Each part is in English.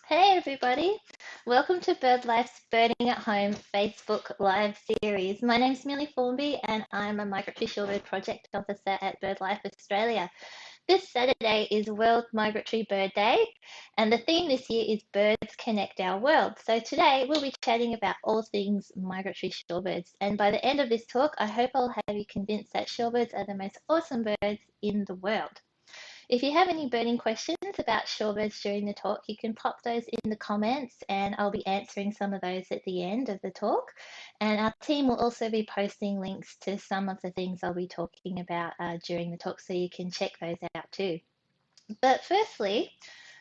Hey everybody, welcome to BirdLife's Birding at Home Facebook Live series. My name's Milly Formby and I'm a Migratory Shorebird Project Officer at BirdLife Australia. This Saturday is World Migratory Bird Day and the theme this year is Birds Connect Our World. So today we'll be chatting about all things migratory shorebirds, and by the end of this talk I hope I'll have you convinced that shorebirds are the most awesome birds in the world. If you have any burning questions about shorebirds during the talk, you can pop those in the comments and I'll be answering some of those at the end of the talk. And our team will also be posting links to some of the things I'll be talking about during the talk, so you can check those out too. But firstly,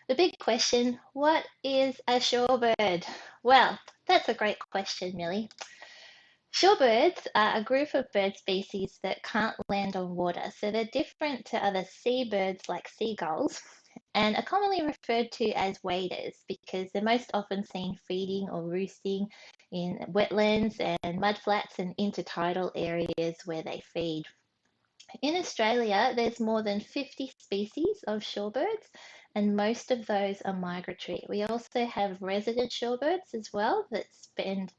the big question, what is a shorebird? Well, that's a great question, Millie. Shorebirds are a group of bird species that can't land on water, so they're different to other seabirds like seagulls and are commonly referred to as waders because they're most often seen feeding or roosting in wetlands and mudflats and intertidal areas where they feed. In Australia, there's more than 50 species of shorebirds, and most of those are migratory. We also have resident shorebirds as well that spend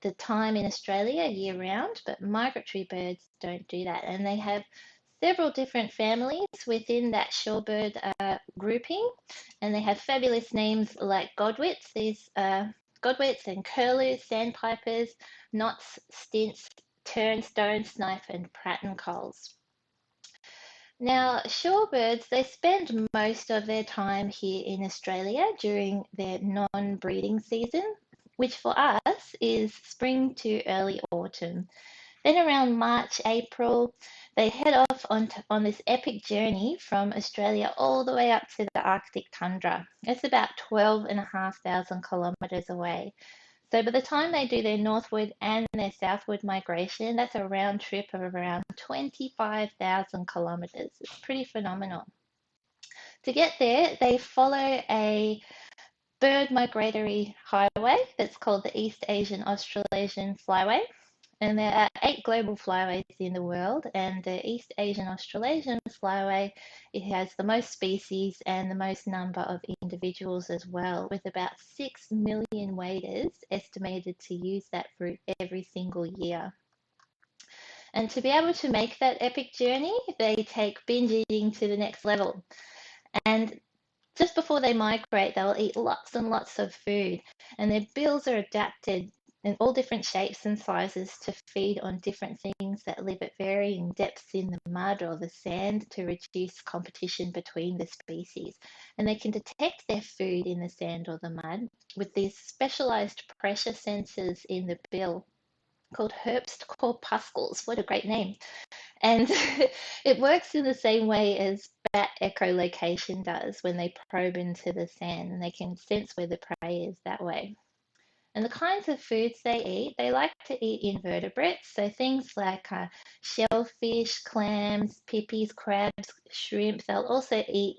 the time in Australia year round, but migratory birds don't do that. And they have several different families within that shorebird grouping, and they have fabulous names like godwits, godwits and curlews, sandpipers, knots, stints, turnstone, snipe, and pratincoles. Now, shorebirds, they spend most of their time here in Australia during their non-breeding season, which for us is spring to early autumn. Then around March, April, they head off on this epic journey from Australia all the way up to the Arctic tundra. It's about 12,500 kilometres away. So by the time they do their northward and their southward migration, that's a round trip of around 25,000 kilometres. It's pretty phenomenal. To get there, they follow a bird migratory highway that's called the East Asian-Australasian Flyway. And there are 8 global flyways in the world, and the East Asian Australasian flyway, it has the most species and the most number of individuals as well, with about 6 million waders estimated to use that route every single year. And to be able to make that epic journey, they take binge eating to the next level. And just before they migrate, they'll eat lots and lots of food, and their bills are adapted in all different shapes and sizes to feed on different things that live at varying depths in the mud or the sand to reduce competition between the species. And they can detect their food in the sand or the mud with these specialized pressure sensors in the bill called Herbst corpuscles. What a great name. And it works in the same way as bat echolocation does when they probe into the sand, and they can sense where the prey is that way. And the kinds of foods they eat, they like to eat invertebrates, so things like shellfish, clams, pippies, crabs, shrimp. They'll also eat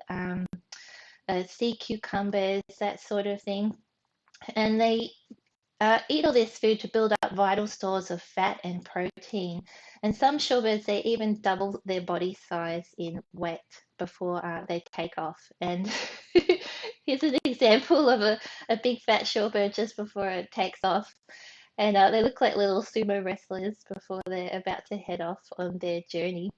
sea cucumbers, that sort of thing. And they eat all this food to build up vital stores of fat and protein. And some shorebirds, they even double their body size in weight before they take off. And here's an example of a big fat shorebird just before it takes off. And they look like little sumo wrestlers before they're about to head off on their journey.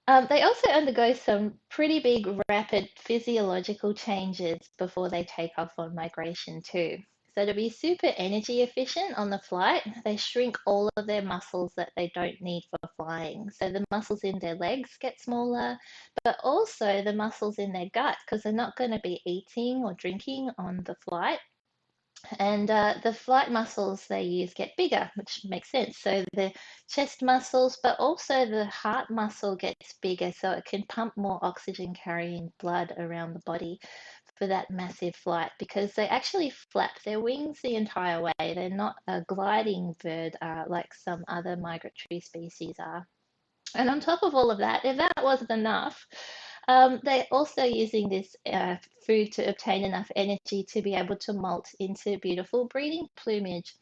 They also undergo some pretty big, rapid physiological changes before they take off on migration too. So to be super energy efficient on the flight, they shrink all of their muscles that they don't need for flying. So the muscles in their legs get smaller, but also the muscles in their gut, because they're not going to be eating or drinking on the flight. And the flight muscles they use get bigger, which makes sense. So the chest muscles, but also the heart muscle gets bigger, so it can pump more oxygen carrying blood around the body for that massive flight, because they actually flap their wings the entire way. They're not a gliding bird like some other migratory species are. And on top of all of that, if that wasn't enough, they're also using this food to obtain enough energy to be able to molt into beautiful breeding plumage.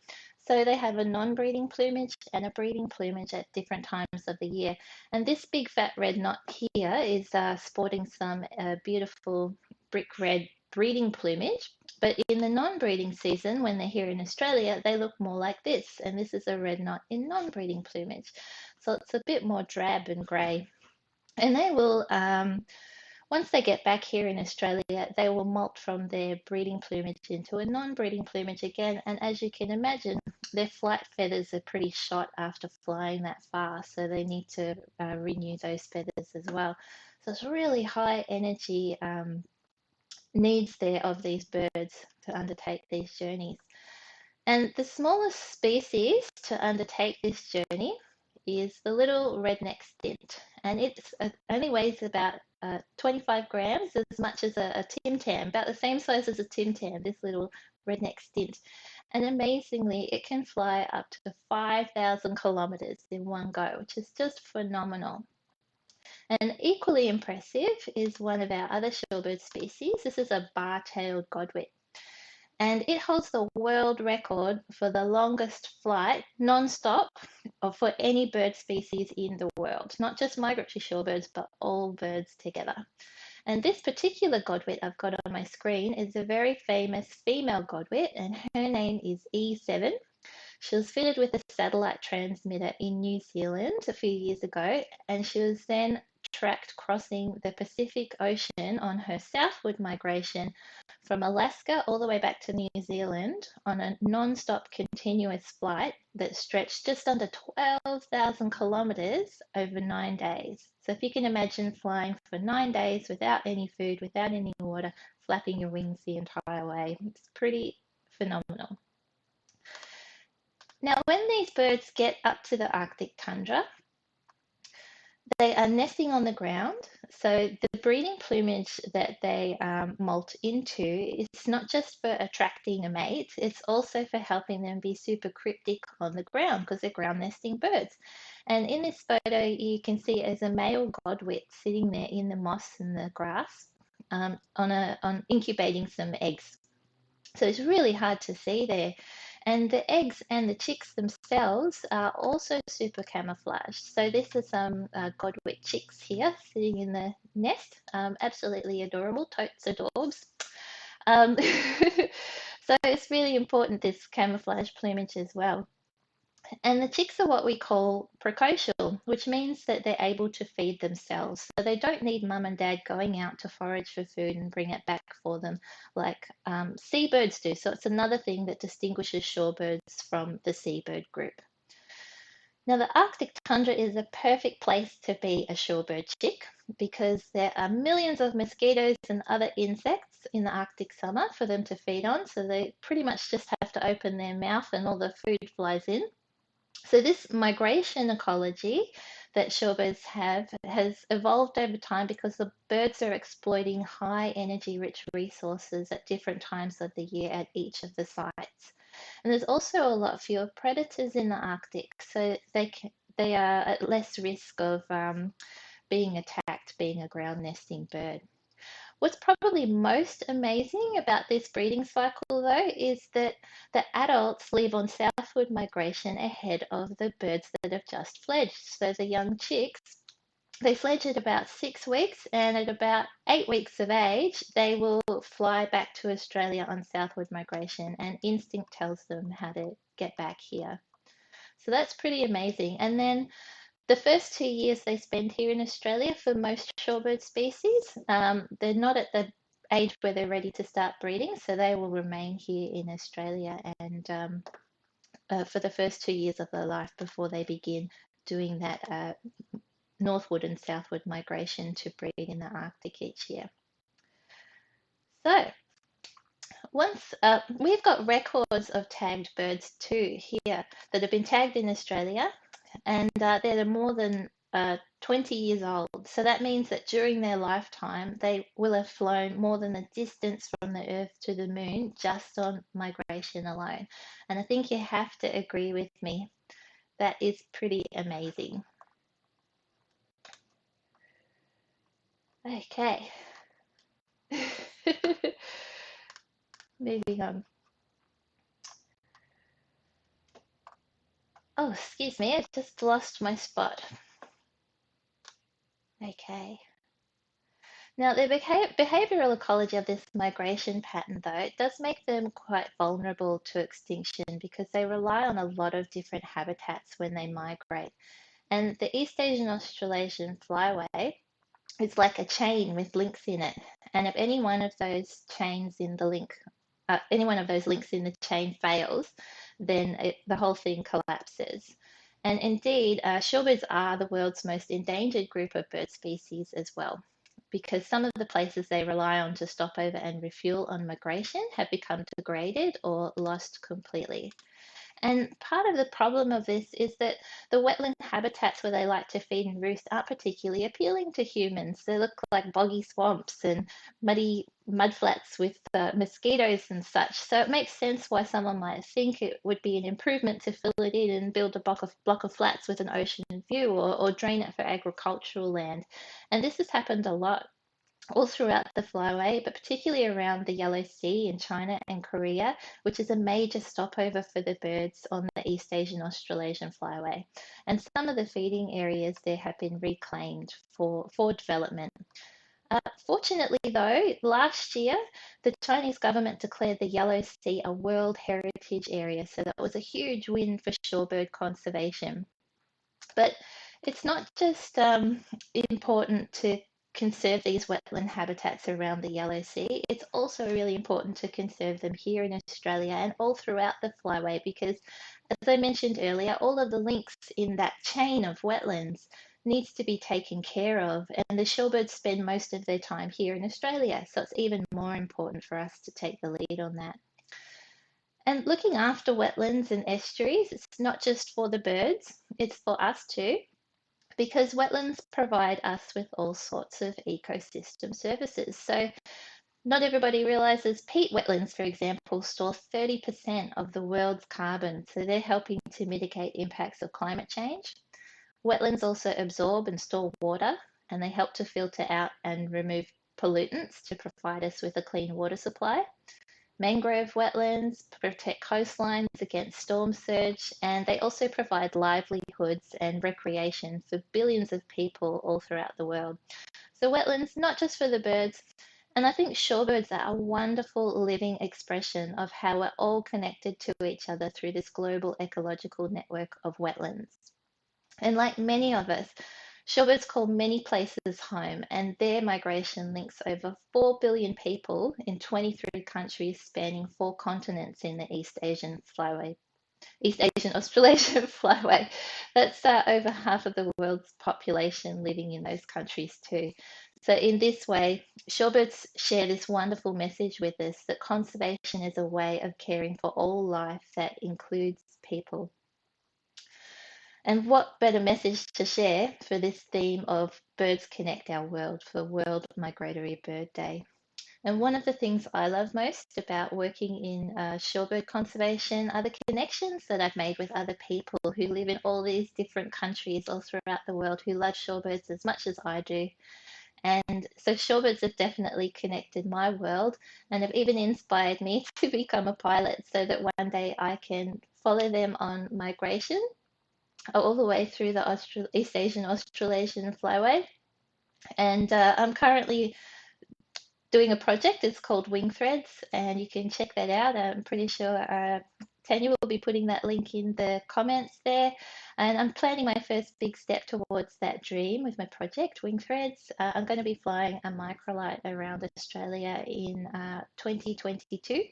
So they have a non-breeding plumage and a breeding plumage at different times of the year. And this big fat red knot here is sporting some beautiful brick red breeding plumage, but in the non-breeding season, when they're here in Australia, they look more like this, and this is a red knot in non-breeding plumage. So it's a bit more drab and grey. And they will, once they get back here in Australia, they will molt from their breeding plumage into a non-breeding plumage again. And as you can imagine, their flight feathers are pretty shot after flying that far, so they need to renew those feathers as well. So it's really high energy needs there of these birds to undertake these journeys. And the smallest species to undertake this journey is the little redneck stint, and it only weighs about 25 grams, as much as a Tim Tam, about the same size as a Tim Tam, this little redneck stint. And amazingly, it can fly up to 5,000 kilometers in one go, which is just phenomenal. And equally impressive is one of our other shorebird species. This is a bar-tailed godwit, and it holds the world record for the longest flight non-stop for any bird species in the world, not just migratory shorebirds, but all birds together. And this particular godwit I've got on my screen is a very famous female godwit, and her name is E7. She was fitted with a satellite transmitter in New Zealand a few years ago, and she was then tracked crossing the Pacific Ocean on her southward migration from Alaska all the way back to New Zealand on a non-stop continuous flight that stretched just under 12,000 kilometers over 9 days. So if you can imagine flying for 9 days without any food, without any water, flapping your wings the entire way, it's pretty phenomenal. Now, when these birds get up to the Arctic tundra, they are nesting on the ground. So the breeding plumage that they molt into is not just for attracting a mate, it's also for helping them be super cryptic on the ground because they're ground nesting birds. And in this photo, you can see as a male godwit sitting there in the moss and the grass on incubating some eggs. So it's really hard to see there. And the eggs and the chicks themselves are also super camouflaged. So this is some godwit chicks here sitting in the nest. Absolutely adorable, totes adorbs. So it's really important, this camouflage plumage as well. And the chicks are what we call precocial, which means that they're able to feed themselves. So they don't need mum and dad going out to forage for food and bring it back for them like seabirds do. So it's another thing that distinguishes shorebirds from the seabird group. Now, the Arctic tundra is a perfect place to be a shorebird chick because there are millions of mosquitoes and other insects in the Arctic summer for them to feed on. So they pretty much just have to open their mouth and all the food flies in. So this migration ecology that shorebirds have has evolved over time because the birds are exploiting high energy rich resources at different times of the year at each of the sites. And there's also a lot fewer predators in the Arctic, so they are at less risk of being attacked, being a ground nesting bird. What's probably most amazing about this breeding cycle, though, is that the adults leave on southward migration ahead of the birds that have just fledged. So the young chicks, they fledge at about 6 weeks, and at about 8 weeks of age, they will fly back to Australia on southward migration, and instinct tells them how to get back here. So that's pretty amazing. And then the first 2 years they spend here in Australia for most shorebird species, they're not at the age where they're ready to start breeding, so they will remain here in Australia and for the first 2 years of their life before they begin doing that northward and southward migration to breed in the Arctic each year. So once we've got records of tagged birds too here that have been tagged in Australia, and they're more than 20 years old. So that means that during their lifetime, they will have flown more than the distance from the Earth to the Moon just on migration alone. And I think you have to agree with me. That is pretty amazing. Okay. Moving on. Oh, excuse me, I just lost my spot. Okay. Now, the behavioral ecology of this migration pattern, though, it does make them quite vulnerable to extinction because they rely on a lot of different habitats when they migrate. And the East Asian Australasian flyway, it's like a chain with links in it. And if any one of those chains in the link, any one of those links in the chain fails, then the whole thing collapses. And indeed, shorebirds are the world's most endangered group of bird species as well, because some of the places they rely on to stop over and refuel on migration have become degraded or lost completely. And part of the problem of this is that the wetland habitats where they like to feed and roost aren't particularly appealing to humans. They look like boggy swamps and muddy mudflats with mosquitoes and such. So it makes sense why someone might think it would be an improvement to fill it in and build a block of flats with an ocean view or drain it for agricultural land. And this has happened a lot all throughout the flyway, but particularly around the Yellow Sea in China and Korea, which is a major stopover for the birds on the East Asian Australasian flyway. And some of the feeding areas there have been reclaimed for development. Fortunately, though, last year the Chinese government declared the Yellow Sea a World Heritage Area, so that was a huge win for shorebird conservation. But it's not just important to conserve these wetland habitats around the Yellow Sea. It's also really important to conserve them here in Australia and all throughout the flyway because, as I mentioned earlier, all of the links in that chain of wetlands needs to be taken care of, and the shorebirds spend most of their time here in Australia, so it's even more important for us to take the lead on that. And looking after wetlands and estuaries, it's not just for the birds, it's for us too, because wetlands provide us with all sorts of ecosystem services. So not everybody realizes peat wetlands, for example, store 30% of the world's carbon. So they're helping to mitigate impacts of climate change. Wetlands also absorb and store water, and they help to filter out and remove pollutants to provide us with a clean water supply. Mangrove wetlands protect coastlines against storm surge, and they also provide livelihoods and recreation for billions of people all throughout the world. So, wetlands, not just for the birds, and I think shorebirds are a wonderful living expression of how we're all connected to each other through this global ecological network of wetlands. And like many of us, shorebirds call many places home, and their migration links over 4 billion people in 23 countries spanning 4 continents in the East Asian Australasian flyway. That's over half of the world's population living in those countries too. So in this way, shorebirds share this wonderful message with us that conservation is a way of caring for all life that includes people. And what better message to share for this theme of Birds Connect Our World for World Migratory Bird Day? And one of the things I love most about working in shorebird conservation are the connections that I've made with other people who live in all these different countries all throughout the world who love shorebirds as much as I do. And so shorebirds have definitely connected my world and have even inspired me to become a pilot so that one day I can follow them on migration all the way through the East Asian Australasian flyway. And I'm currently doing a project. It's called Wing Threads, and you can check that out. I'm pretty sure Tanya will be putting that link in the comments there. And I'm planning my first big step towards that dream with my project, Wing Threads. I'm going to be flying a microlight around Australia in 2022.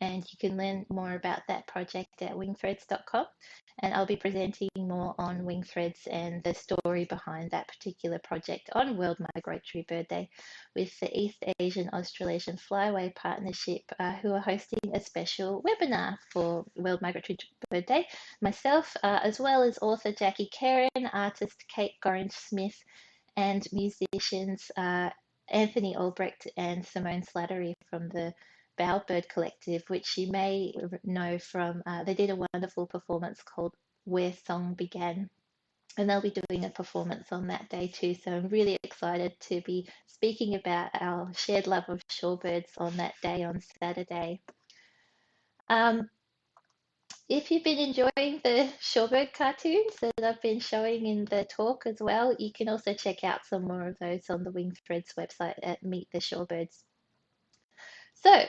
And you can learn more about that project at wingthreads.com. And I'll be presenting more on Wing Threads and the story behind that particular project on World Migratory Bird Day with the East Asian Australasian Flyway Partnership, who are hosting a special webinar for World Migratory Bird Day. Myself, as well as author Jackie Karen, artist Kate Gorringe Smith, and musicians Anthony Albrecht and Simone Slattery from the Bowerbird Collective, which you may know from, they did a wonderful performance called Where Song Began. And they'll be doing a performance on that day too. So I'm really excited to be speaking about our shared love of shorebirds on that day on Saturday. Um, If you've been enjoying the shorebird cartoons that I've been showing in the talk as well, you can also check out some more of those on the Wing Threads website at Meet the Shorebirds. So,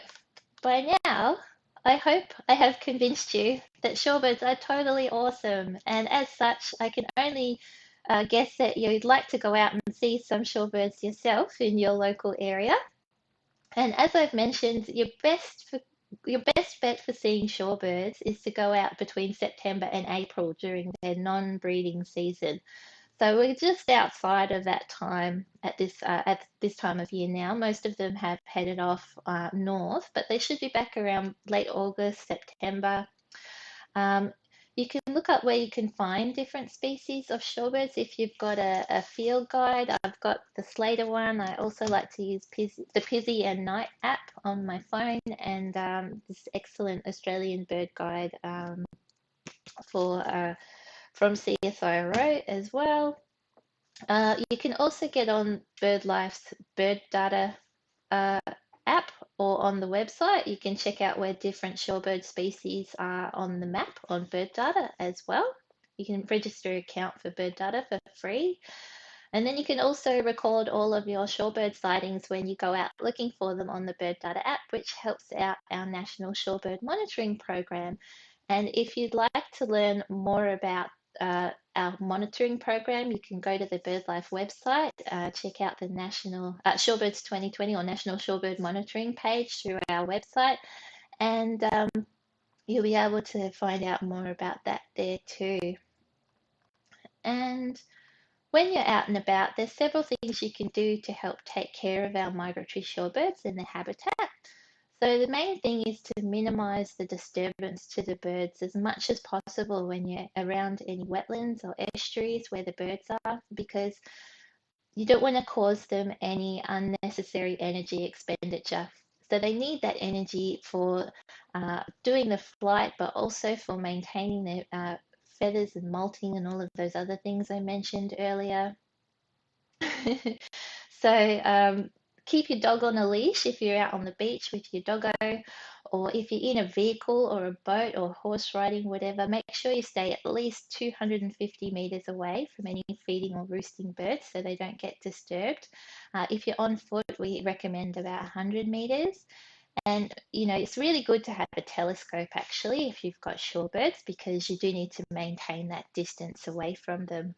by now, I hope I have convinced you that shorebirds are totally awesome, and as such, I can only guess that you'd like to go out and see some shorebirds yourself in your local area. And as I've mentioned, your best bet for seeing shorebirds is to go out between September and April during their non-breeding season. So we're just outside of that time at this time of year now. Most of them have headed off north, but they should be back around late August, September. Um, you can look up where you can find different species of shorebirds if you've got a field guide. I've got the Slater one. I also like to use the Pizzy and Night app on my phone, and this excellent Australian bird guide for from CSIRO as well. You can also get on BirdLife's bird data uh, app or on the website. You can check out where different shorebird species are on the map on bird data as well. You can register an account for bird data for free. And then you can also record all of your shorebird sightings when you go out looking for them on the bird data app, which helps out our national shorebird monitoring program. And if you'd like to learn more about our monitoring program, you can go to the BirdLife website, check out the National Shorebirds 2020 or National Shorebird Monitoring page through our website, and you'll be able to find out more about that there too. And when you're out and about, there's several things you can do to help take care of our migratory shorebirds and their habitat. So the main thing is to minimize the disturbance to the birds as much as possible when you're around any wetlands or estuaries where the birds are, because you don't want to cause them any unnecessary energy expenditure. So they need that energy for doing the flight, but also for maintaining their feathers and molting and all of those other things I mentioned earlier. So keep your dog on a leash if you're out on the beach with your doggo, or if you're in a vehicle or a boat or horse riding, whatever, make sure you stay at least 250 meters away from any feeding or roosting birds so they don't get disturbed. If you're on foot, we recommend about 100 meters. And it's really good to have a telescope actually if you've got shorebirds, because you do need to maintain that distance away from them.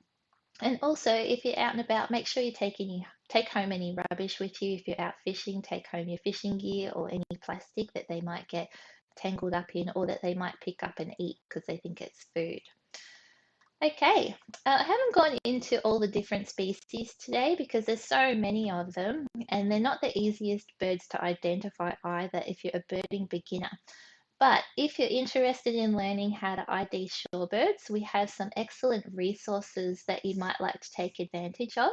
And also, if you're out and about, make sure you take home any rubbish with you. If you're out fishing, take home your fishing gear or any plastic that they might get tangled up in or that they might pick up and eat because they think it's food. Okay, I haven't gone into all the different species today because there's so many of them, and they're not the easiest birds to identify either if you're a birding beginner. But if you're interested in learning how to ID shorebirds, we have some excellent resources that you might like to take advantage of.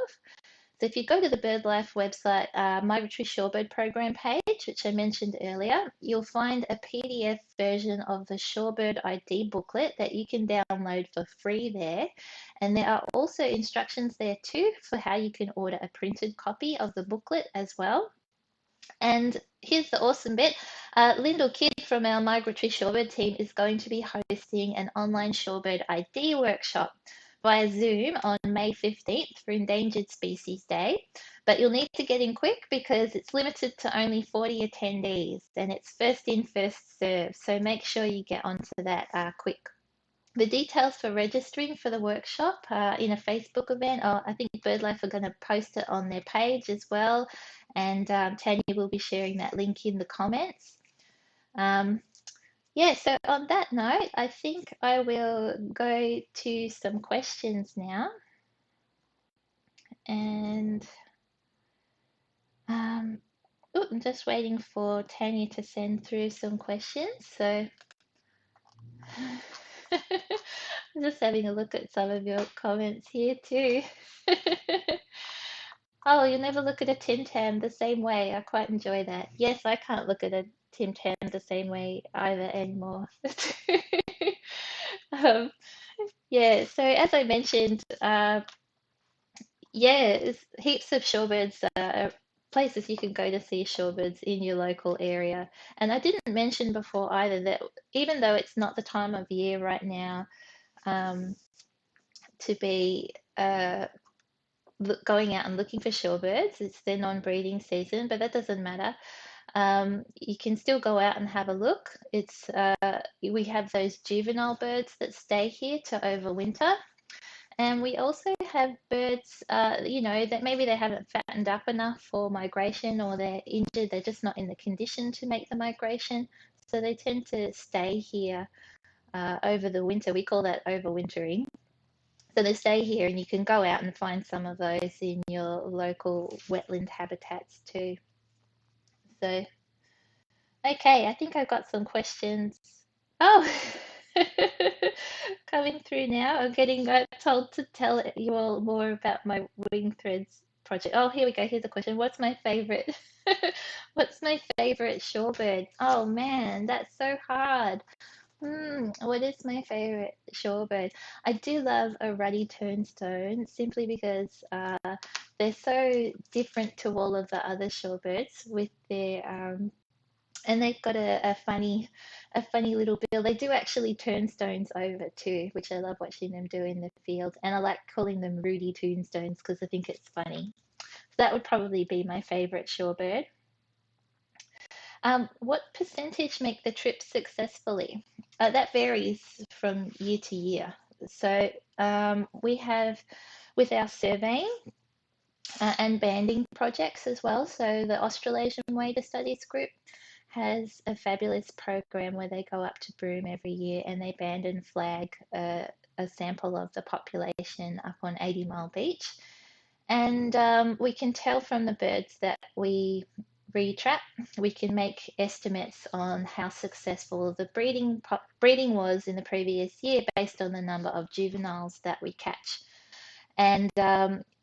So if you go to the BirdLife website, Migratory Shorebird Program page, which I mentioned earlier, you'll find a PDF version of the Shorebird ID booklet that you can download for free there. And there are also instructions there too for how you can order a printed copy of the booklet as well. And here's the awesome bit. Lyndall Kidd from our Migratory Shorebird team is going to be hosting an online Shorebird ID workshop via Zoom on May 15th for Endangered Species Day. But you'll need to get in quick because it's limited to only 40 attendees and it's first in, first served. So make sure you get onto that quick. The details for registering for the workshop in a Facebook event, I think BirdLife are going to post it on their page as well. And Tanya will be sharing that link in the comments. Yeah, so on that note, I think I will go to some questions now. And I'm just waiting for Tanya to send through some questions. So I'm just having a look at some of your comments here too. Oh, you never look at a Tim Tam the same way. I quite enjoy that. Yes, I can't look at a Tim Tam the same way either anymore. um, yeah, so as I mentioned, yeah, heaps of shorebirds places you can go to see shorebirds in your local area. And I didn't mention before either that even though it's not the time of year right now um, to be going out and looking for shorebirds, it's their non-breeding season, but that doesn't matter. You can still go out and have a look. It's we have those juvenile birds that stay here to overwinter. And we also have birds, that maybe they haven't fattened up enough for migration or they're injured, they're just not in the condition to make the migration. So they tend to stay here over the winter. We call that overwintering. So they stay here and you can go out and find some of those in your local wetland habitats too. So, okay, I think I've got some questions. Oh, coming through now. I'm getting told to tell you all more about my wing threads project. Oh, here we go. Here's a question. What's my favorite? What's my favorite shorebird? Oh man, that's so hard. What is my favorite shorebird? I do love a ruddy turnstone simply because they're so different to all of the other shorebirds with their and they've got a funny little bill. They do actually turn stones over too, which I love watching them do in the field. And I like calling them Rudy Toonstones because I think it's funny. So that would probably be my favorite shorebird. What percentage make the trip successfully? That varies from year to year. So we have with our surveying and banding projects as well. So the Australasian Wader Studies group has a fabulous program where they go up to Broome every year and they band and flag a sample of the population up on 80 Mile Beach. And we can tell from the birds that we retrap, we can make estimates on how successful the breeding was in the previous year based on the number of juveniles that we catch. And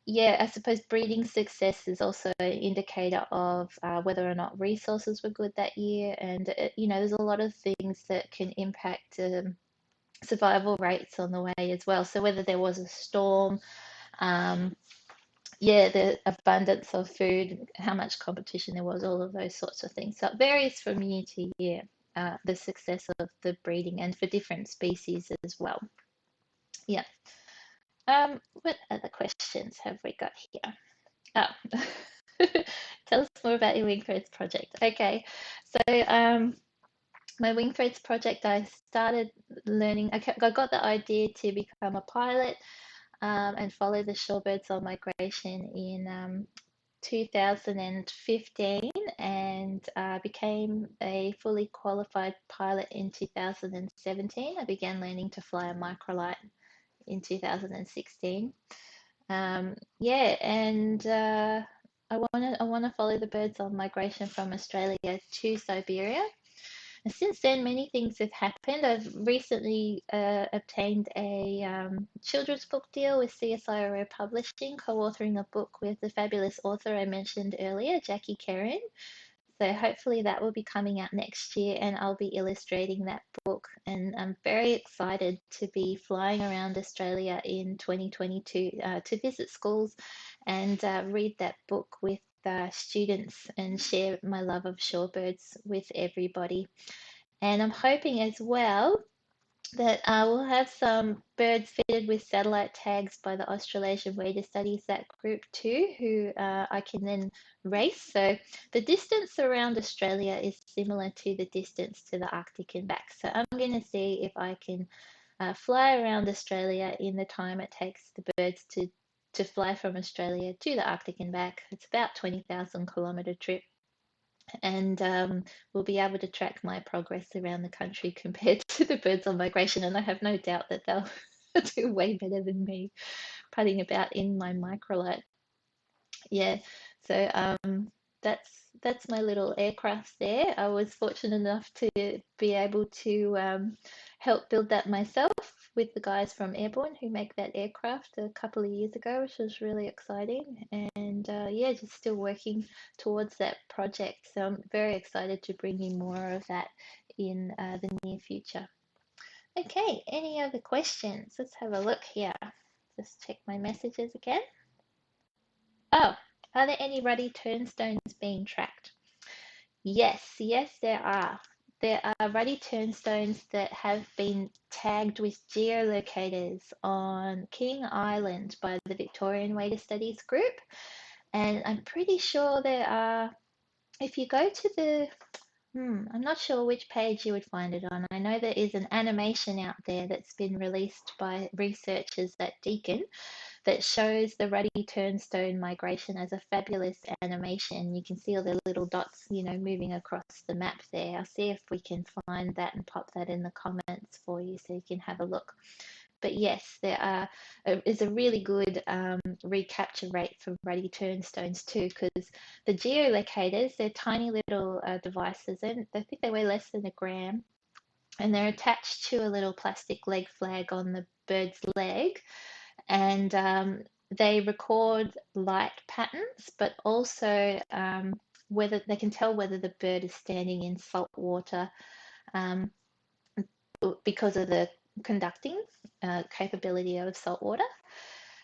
yeah, I suppose breeding success is also an indicator of whether or not resources were good that year. And, there's a lot of things that can impact survival rates on the way as well. So whether there was a storm, um, yeah, the abundance of food, how much competition there was, all of those sorts of things. So it varies from year to year, the success of the breeding and for different species as well. Yeah. What other questions have we got here? Oh, tell us more about your wing threads project. Okay, so my wing threads project, I started learning. I got the idea to become a pilot and follow the shorebirds on migration in 2015 and became a fully qualified pilot in 2017. I began learning to fly a microlight in 2016. Yeah, and I want to follow the birds on migration from Australia to Siberia. And since then, many things have happened. I've recently obtained a children's book deal with CSIRO Publishing, co-authoring a book with the fabulous author I mentioned earlier, Jackie Kerrin. So hopefully that will be coming out next year and I'll be illustrating that book. And I'm very excited to be flying around Australia in 2022 to visit schools and read that book with students and share my love of shorebirds with everybody. And I'm hoping as well that we'll have some birds fitted with satellite tags by the Australasian Wader Studies, that group too, who I can then race. So the distance around Australia is similar to the distance to the Arctic and back. So I'm going to see if I can fly around Australia in the time it takes the birds to fly from Australia to the Arctic and back. It's about 20,000 kilometre trip and we'll be able to track my progress around the country compared to the birds on migration. And I have no doubt that they'll do way better than me putting about in my microlight. Yeah, so that's my little aircraft there. I was fortunate enough to be able to help build that myself with the guys from Airborne who make that aircraft a couple of years ago, which was really exciting. And yeah, just still working towards that project. So I'm very excited to bring you more of that in the near future. Okay, any other questions? Let's have a look here. Just check my messages again. Oh. Are there any ruddy turnstones being tracked? Yes, yes, there are. There are ruddy turnstones that have been tagged with geolocators on King Island by the Victorian Water Studies group. And I'm pretty sure there are, if you go to the, I'm not sure which page you would find it on. I know there is an animation out there that's been released by researchers at Deakin that shows the ruddy turnstone migration as a fabulous animation. You can see all the little dots, moving across the map there. I'll see if we can find that and pop that in the comments for you so you can have a look. But yes, is a really good recapture rate for ruddy turnstones too, because the geolocators, they're tiny little devices, and I think they weigh less than a gram, and they're attached to a little plastic leg flag on the bird's leg, and they record light patterns, but also whether they can tell whether the bird is standing in salt water um, because of the conducting capability of salt water.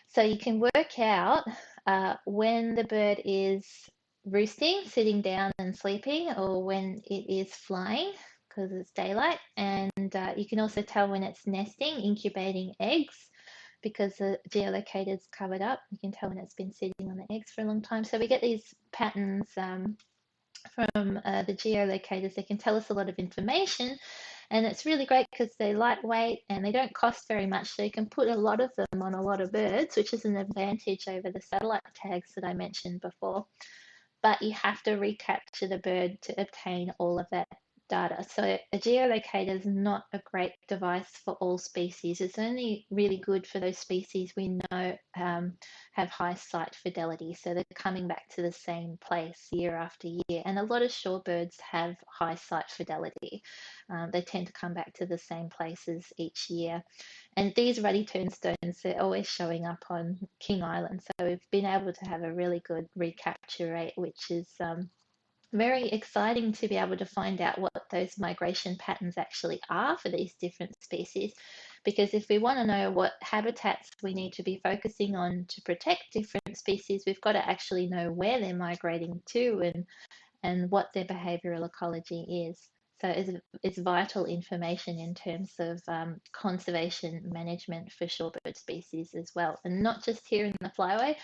So you can work out when the bird is roosting, sitting down and sleeping, or when it is flying because it's daylight. And you can also tell when it's nesting, incubating eggs, because the geolocator's covered up. You can tell when it's been sitting on the eggs for a long time. So we get these patterns from the geolocators. They can tell us a lot of information, and it's really great because they're lightweight and they don't cost very much. So you can put a lot of them on a lot of birds, which is an advantage over the satellite tags that I mentioned before. But you have to recapture the bird to obtain all of that data. So a geolocator is not a great device for all species. It's only really good for those species we know have high site fidelity. So they're coming back to the same place year after year. And a lot of shorebirds have high site fidelity. They tend to come back to the same places each year. And these ruddy turnstones, they're always showing up on King Island. So we've been able to have a really good recapture rate, which is very exciting to be able to find out what those migration patterns actually are for these different species. Because if we want to know what habitats we need to be focusing on to protect different species, we've got to actually know where they're migrating to and what their behavioral ecology is. So it's vital information in terms of conservation management for shorebird species as well, and not just here in the flyway,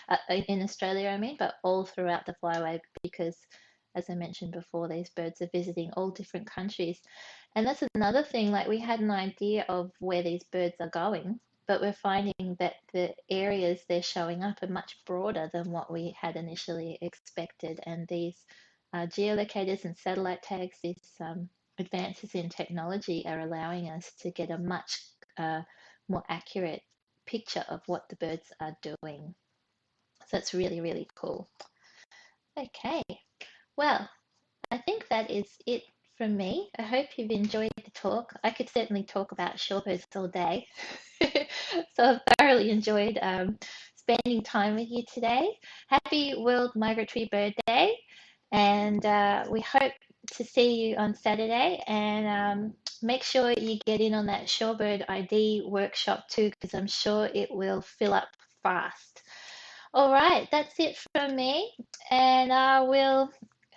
in Australia, I mean, but all throughout the flyway, because as I mentioned before, these birds are visiting all different countries. And that's another thing, like we had an idea of where these birds are going, but we're finding that the areas they're showing up are much broader than what we had initially expected. And these geolocators and satellite tags, these advances in technology are allowing us to get a much more accurate picture of what the birds are doing. So it's really, really cool. Okay, well, I think that is it from me. I hope you've enjoyed the talk. I could certainly talk about shorebirds all day. So I've thoroughly enjoyed spending time with you today. Happy World Migratory Bird Day, and we hope to see you on Saturday. And make sure you get in on that Shorebird ID workshop too, because I'm sure it will fill up fast. All right, that's it from me, and I will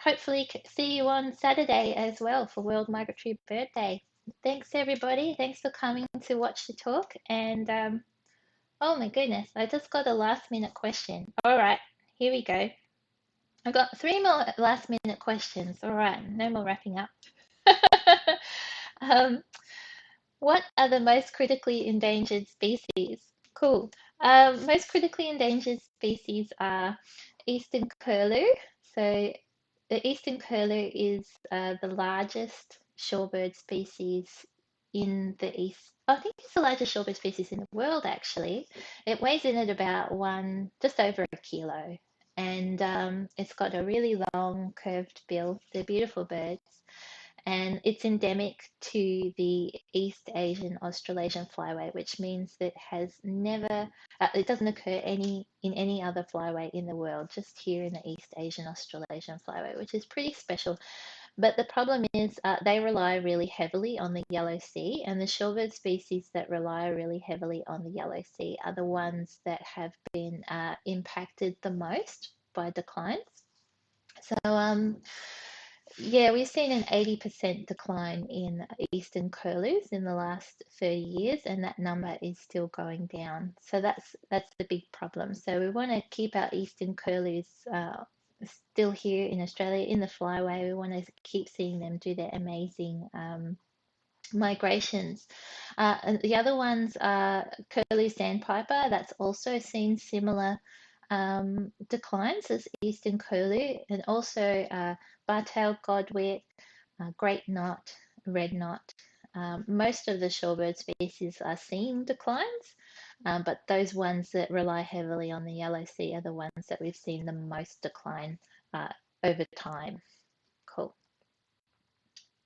hopefully see you on Saturday as well for World Migratory Bird Day. Thanks, everybody. Thanks for coming to watch the talk. And oh my goodness, I just got a last minute question. All right, here we go. I've got 3 more last minute questions. All right, no more wrapping up. um, what are the most critically endangered species? Cool. Most critically endangered species are eastern curlew. So the eastern curlew is the largest shorebird species in the east. I think it's the largest shorebird species in the world, actually. It weighs in at about just over a kilo, and it's got a really long curved bill. They're beautiful birds, and it's endemic to the East Asian Australasian flyway, which means that it doesn't occur in any other flyway in the world, just here in the East Asian Australasian flyway, which is pretty special. But the problem is they rely really heavily on the yellow sea, and the shorebird species that rely really heavily on the yellow sea are the ones that have been impacted the most by declines. So yeah, we've seen an 80% decline in eastern curlews in the last 30 years, and that number is still going down. So that's the big problem. So we want to keep our eastern curlews still here in Australia in the flyway. We want to keep seeing them do their amazing migrations. And the other ones are curlew sandpiper. That's also seen similar declines as eastern curlew, and also bar-tailed godwit, great knot, red knot. Most of the shorebird species are seeing declines, but those ones that rely heavily on the yellow sea are the ones that we've seen the most decline over time. Cool.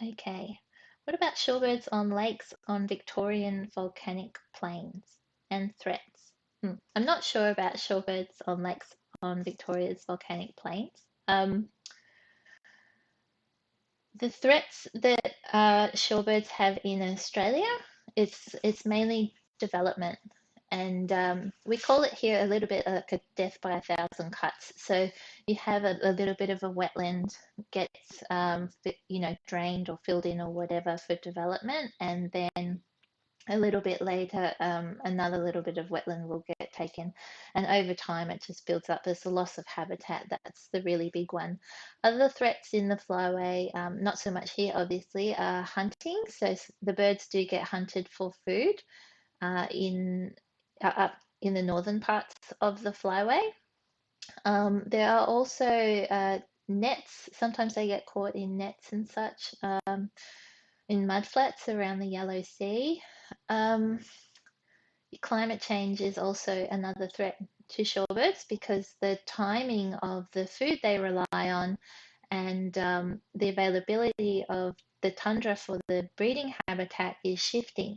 Okay. What about shorebirds on lakes on Victorian volcanic plains and threats? I'm not sure about shorebirds on lakes on Victoria's volcanic plains. The threats that shorebirds have in Australia, it's mainly development, and we call it here a little bit like a death by 1,000 cuts. So you have a little bit of a wetland gets drained or filled in or whatever for development, and then a little bit later, another little bit of wetland will get taken, and over time it just builds up. There's a loss of habitat. That's the really big one. Other threats in the flyway, not so much here, obviously, are hunting. So the birds do get hunted for food in up in the northern parts of the flyway. There are also nets. Sometimes they get caught in nets and such. In mudflats around the Yellow Sea. Climate change is also another threat to shorebirds because the timing of the food they rely on and the availability of the tundra for the breeding habitat is shifting.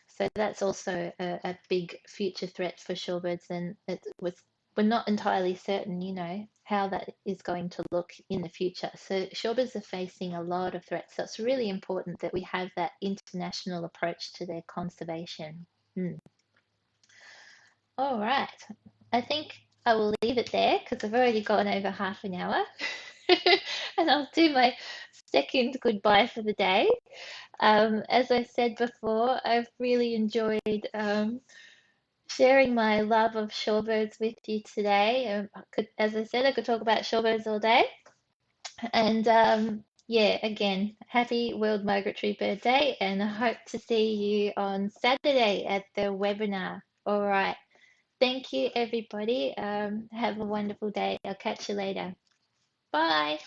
So that's also a big future threat for shorebirds, and we're not entirely certain, how that is going to look in the future. So shorebirds are facing a lot of threats. So it's really important that we have that international approach to their conservation. All right. I think I will leave it there because I've already gone over half an hour. And I'll do my second goodbye for the day. As I said before, I've really enjoyed sharing my love of shorebirds with you today. As I said, I could talk about shorebirds all day. And yeah, again, happy World Migratory Bird Day, and I hope to see you on Saturday at the webinar. All right. Thank you, everybody. Have a wonderful day. I'll catch you later. Bye.